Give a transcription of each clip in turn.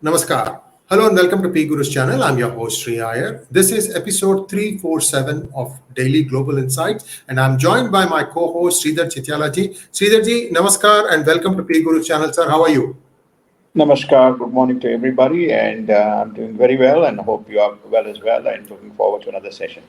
Namaskar. Hello and welcome to PGurus channel. I'm your host 𝙒𝙖𝙩𝙪. This is episode 347 of Daily Global Insights and I'm joined by my co-host 𝗤𝙧𝙤𝙪𝙤. Sridharji, Namaskar and welcome to PGurus channel. Sir, how are you? Namaskar, good morning to everybody, and I'm doing very well and hope you are well as well and looking forward to another session.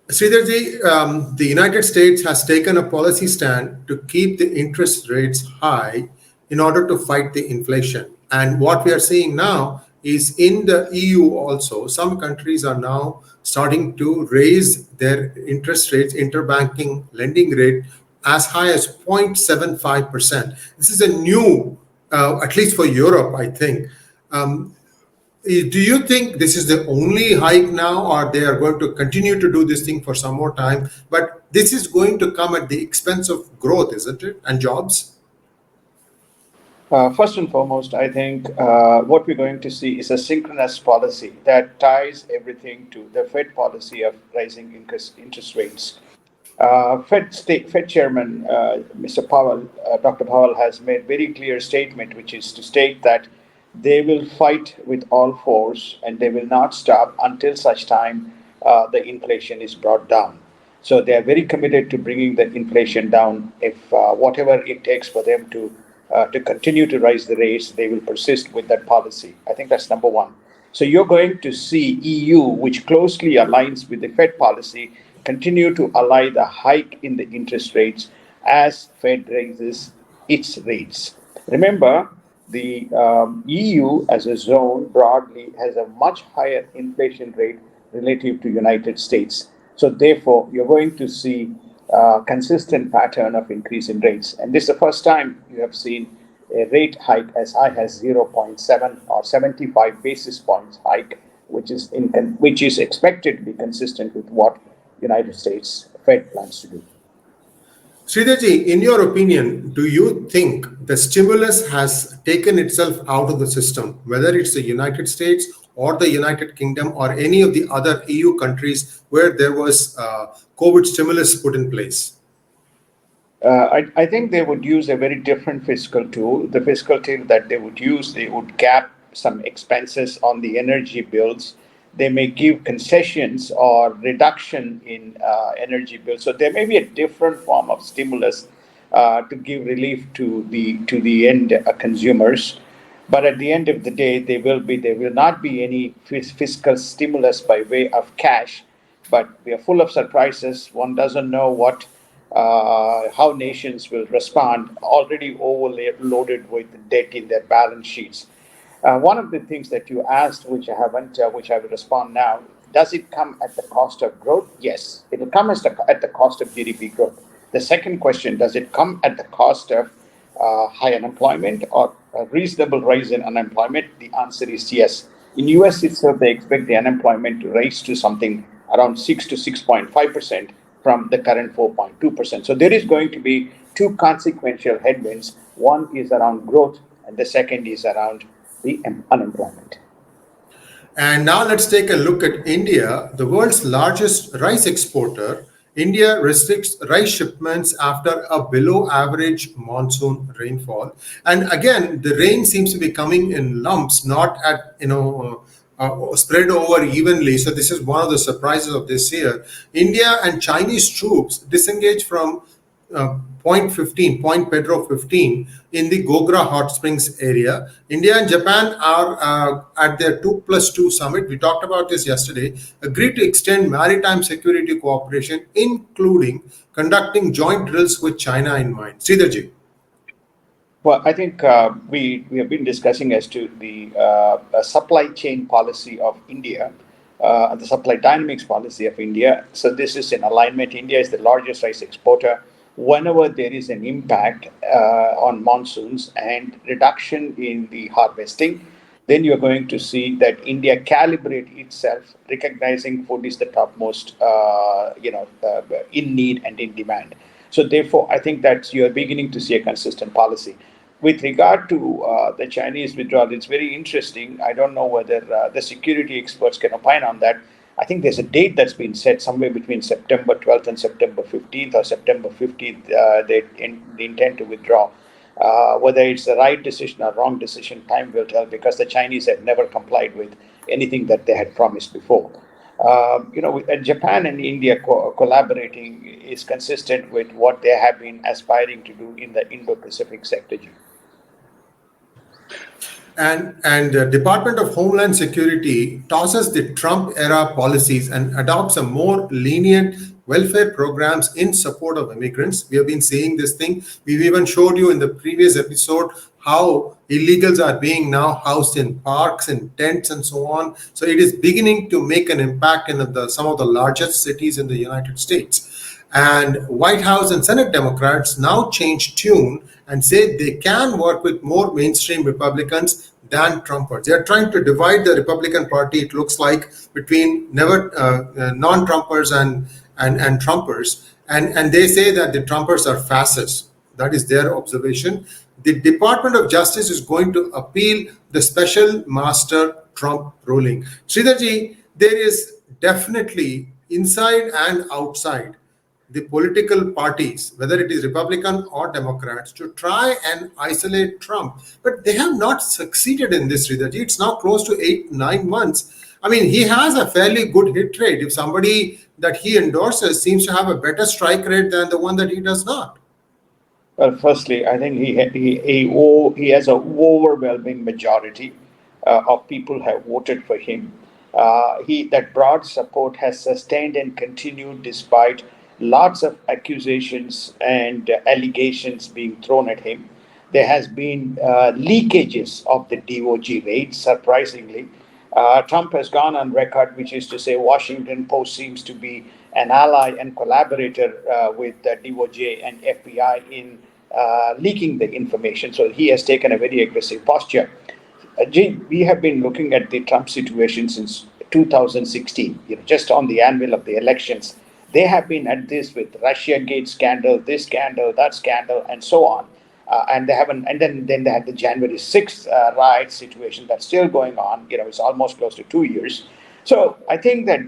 Sridharji, the United States has taken a policy stand to keep the interest rates high in order to fight the inflation. And what we are seeing now is in the EU also, some countries are now starting to raise their interest rates, interbanking lending rate as high as 0.75%. This is a new, at least for Europe, I think. Do you think this is the only hike now, or they are going to continue to do this thing for some more time? But this is going to come at the expense of growth, isn't it? And jobs? First and foremost, I think what we're going to see is a synchronous policy that ties everything to the Fed policy of rising interest rates. Fed Chairman Mr. Powell, Dr. Powell, has made very clear statement, which is to state that they will fight with all force and they will not stop until such time the inflation is brought down. So they are very committed to bringing the inflation down. If whatever it takes for them to continue to raise the rates, they will persist with that policy. I think that's number one. So you're going to see EU, which closely aligns with the Fed policy, continue to ally the hike in the interest rates as Fed raises its rates. Remember, the EU as a zone broadly has a much higher inflation rate relative to United States. So therefore, you're going to see a consistent pattern of increase in rates. And this is the first time you have seen a rate hike as high as 0.7 or 75 basis points hike, which is expected to be consistent with what United States Fed plans to do. Sridharji, in your opinion, do you think the stimulus has taken itself out of the system, whether it's the United States or the United Kingdom or any of the other EU countries where there was COVID stimulus put in place? I think they would use a very different fiscal tool. The fiscal tool that they would cap some expenses on the energy bills. They may give concessions or reduction in energy bills. So there may be a different form of stimulus to give relief to the end consumers. But at the end of the day, there will not be any fiscal stimulus by way of cash. But we are full of surprises. One doesn't know how nations will respond, already overloaded with debt in their balance sheets. One of the things that you asked, which I will respond now, does it come at the cost of growth? Yes, it will come at the cost of GDP growth. The second question, does it come at the cost of high unemployment or a reasonable rise in unemployment? The answer is yes. In US itself, they expect the unemployment to rise to something around 6 to 6.5% from the current 4.2%. So there is going to be two consequential headwinds. One is around growth and the second is around the unemployment. And now let's take a look at India, the world's largest rice exporter. India restricts rice shipments after a below average monsoon rainfall. And again, the rain seems to be coming in lumps, not at, spread over evenly. So this is one of the surprises of this year. India and Chinese troops disengage from Point Pedro 15 in the Gogra-Hotsprings area. India and Japan are at their 2+2 summit. We talked about this yesterday. Agreed to extend maritime security cooperation, including conducting joint drills with China in mind. Sridharji. Well, I think we have been discussing as to the supply chain policy of India, the supply dynamics policy of India. So this is in alignment. India is the largest rice exporter. Whenever there is an impact on monsoons and reduction in the harvesting, then you're going to see that India calibrate itself, recognizing food is the topmost, in need and in demand. So therefore, I think that you're beginning to see a consistent policy. With regard to the Chinese withdrawal, it's very interesting. I don't know whether the security experts can opine on that. I think there's a date that's been set somewhere between September 12th and September 15th or September 15th. They intend to withdraw. Whether it's the right decision or wrong decision, time will tell, because the Chinese have never complied with anything that they had promised before. Japan and India collaborating is consistent with what they have been aspiring to do in the Indo-Pacific sector. And the Department of Homeland Security tosses the Trump era policies and adopts a more lenient welfare programs in support of immigrants. We have been seeing this thing. We've even showed you in the previous episode how illegals are being now housed in parks and tents and so on. So it is beginning to make an impact in some of the largest cities in the United States. And White House and Senate Democrats now change tune and say they can work with more mainstream Republicans than Trumpers. They are trying to divide the Republican Party, it looks like, between non-Trumpers and Trumpers. And they say that the Trumpers are fascists. That is their observation. The Department of Justice is going to appeal the special master Trump ruling. Sridharji, there is definitely inside and outside the political parties, whether it is Republican or Democrats, to try and isolate Trump. But they have not succeeded in this, Sridharji. It's now close to 8-9 months. I mean, he has a fairly good hit rate. If somebody that he endorses seems to have a better strike rate than the one that he does not. Well, firstly, I think he has an overwhelming majority of people have voted for him. That broad support has sustained and continued despite lots of accusations and allegations being thrown at him. There has been leakages of the DOJ raids, surprisingly. Trump has gone on record, which is to say Washington Post seems to be an ally and collaborator with the DOJ and FBI in leaking the information. So he has taken a very aggressive posture. We have been looking at the Trump situation since 2016, just on the anvil of the elections. They have been at this with Russiagate scandal, this scandal, that scandal, and so on. And they haven't. And then they had the January 6th riot situation that's still going on. It's almost close to 2 years. So I think that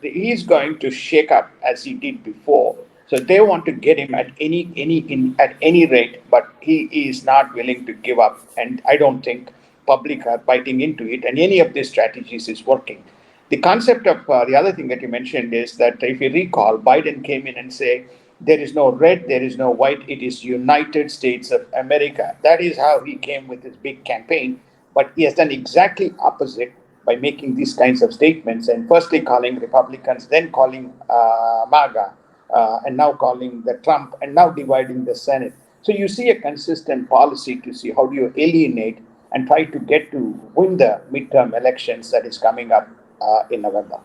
he's going to shake up as he did before. So they want to get him at any rate, but he is not willing to give up. And I don't think public are biting into it. And any of these strategies is working. The concept of the other thing that you mentioned is that if you recall, Biden came in and said, there is no red, there is no white, it is United States of America. That is how he came with his big campaign. But he has done exactly opposite by making these kinds of statements and firstly calling Republicans, then calling MAGA, and now calling the Trump, and now dividing the Senate. So you see a consistent policy to see how do you alienate and try to get to win the midterm elections that is coming up in November.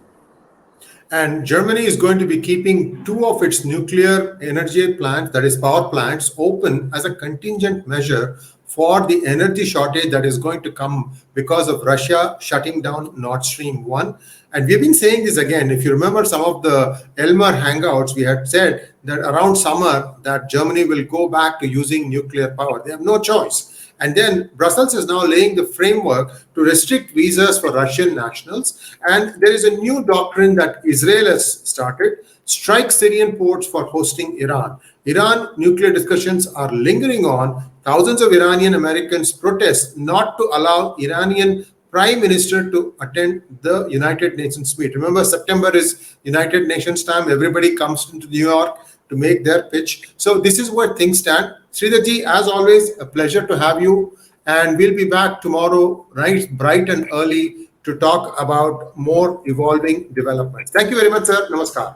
And Germany is going to be keeping 2 of its nuclear energy plants, that is power plants, open as a contingent measure for the energy shortage that is going to come because of Russia shutting down Nord Stream 1. And we've been saying this again. If you remember some of the Elmer hangouts, we had said that around summer that Germany will go back to using nuclear power. They have no choice. And then Brussels is now laying the framework to restrict visas for Russian nationals. And there is a new doctrine that Israel has started: strike Syrian ports for hosting Iran. Iran nuclear discussions are lingering on. Thousands of Iranian Americans protest not to allow Iranian Prime Minister to attend the United Nations meet. Remember, September is United Nations time. Everybody comes into New York to make their pitch. So this is where things stand. Sridharji, as always, a pleasure to have you. And we'll be back tomorrow, right, bright and early, to talk about more evolving developments. Thank you very much, sir. Namaskar.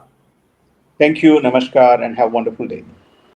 Thank you, namaskar, and have a wonderful day.